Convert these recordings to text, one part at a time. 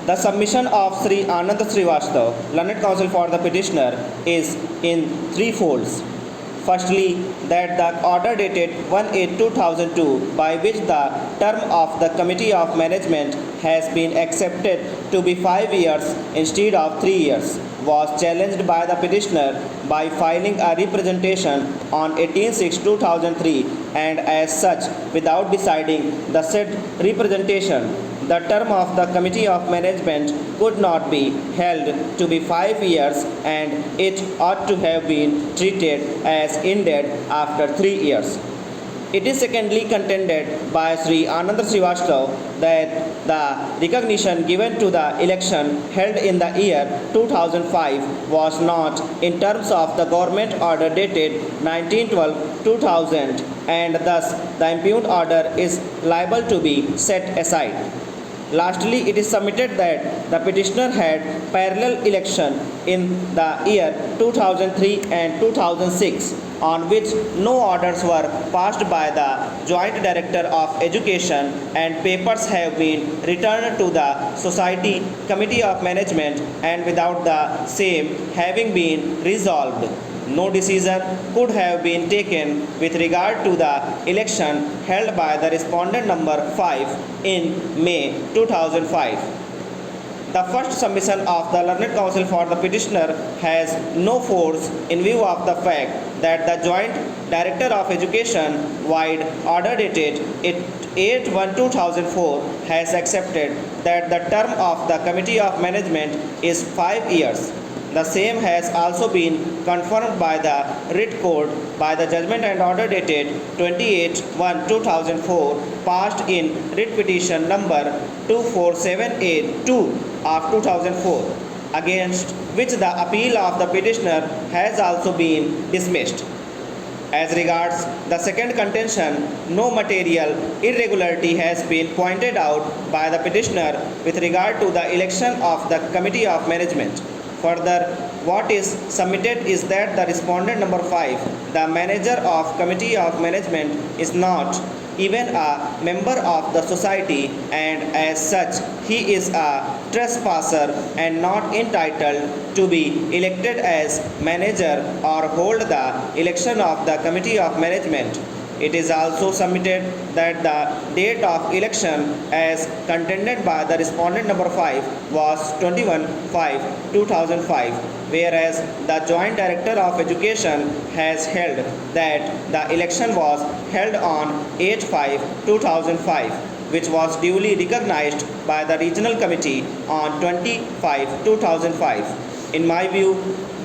The submission of Sri Anand Srivastava, Learned Counsel for the petitioner, is in three folds. Firstly, that the order dated 1/8/2002, by which the term of the Committee of Management has been accepted to be 5 years instead of 3 years, was challenged by the petitioner by filing a representation on 18/6/2003, and as such, without deciding the said representation, the term of the Committee of Management could not be held to be 5 years, and it ought to have been treated as ended after 3 years. It is secondly contended by Sri Anand Srivastava that the recognition given to the election held in the year 2005 was not in terms of the government order dated 19/12/2000, and thus the impugned order is liable to be set aside. Lastly, it is submitted that the petitioner had parallel election in the year 2003 and 2006, on which no orders were passed by the Joint Director of Education, and papers have been returned to the Society Committee of Management, and without the same having been resolved, no decision could have been taken with regard to the election held by the respondent number 5 in May 2005. The first submission of the Learned Counsel for the petitioner has no force in view of the fact that the Joint Director of Education, wide order dated 8/1/2004, has accepted that the term of the Committee of Management is 5 years. The same has also been confirmed by the writ court by the judgment and order dated 28/1/2004, passed in writ petition number 24782 of 2004, against which the appeal of the petitioner has also been dismissed. As regards the second contention, no material irregularity has been pointed out by the petitioner with regard to the election of the Committee of Management. Further, what is submitted is that the respondent number 5, the manager of Committee of Management, is not even a member of the society, and as such he is a trespasser and not entitled to be elected as manager or hold the election of the Committee of Management. It is also submitted that the date of election as contended by the respondent number 5 was 21/5/2005, whereas the Joint Director of Education has held that the election was held on 8/5/2005, which was duly recognized by the Regional Committee on 20/5/2005. In my view,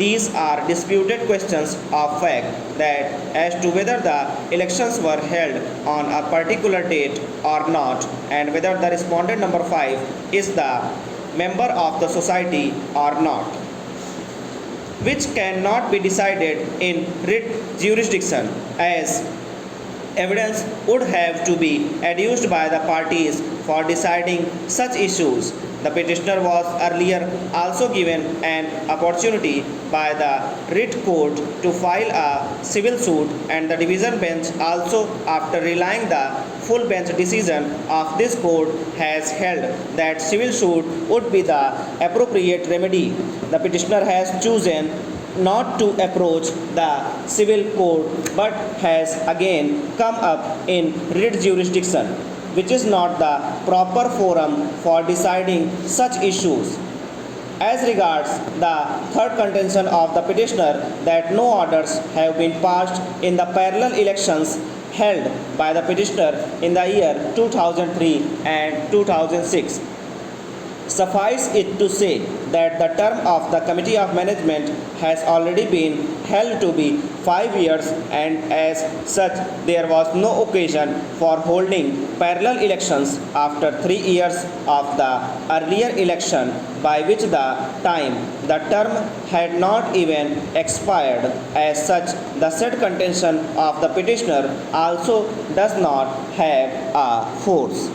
these are disputed questions of fact that as to whether the elections were held on a particular date or not, and whether the respondent number 5 is the member of the society or not, which cannot be decided in writ jurisdiction, as evidence would have to be adduced by the parties for deciding such issues. The petitioner was earlier also given an opportunity by the writ court to file a civil suit, and the division bench also, after relying the full bench decision of this court, has held that civil suit would be the appropriate remedy. The petitioner has chosen not to approach the civil court, but has again come up in writ jurisdiction, which is not the proper forum for deciding such issues. As regards the third contention of the petitioner, that no orders have been passed in the parallel elections held by the petitioner in the year 2003 and 2006, suffice it to say that the term of the Committee of Management has already been held to be 5 years, and as such there was no occasion for holding parallel elections after 3 years of the earlier election, by which the time the term had not even expired. As such, the said contention of the petitioner also does not have a force.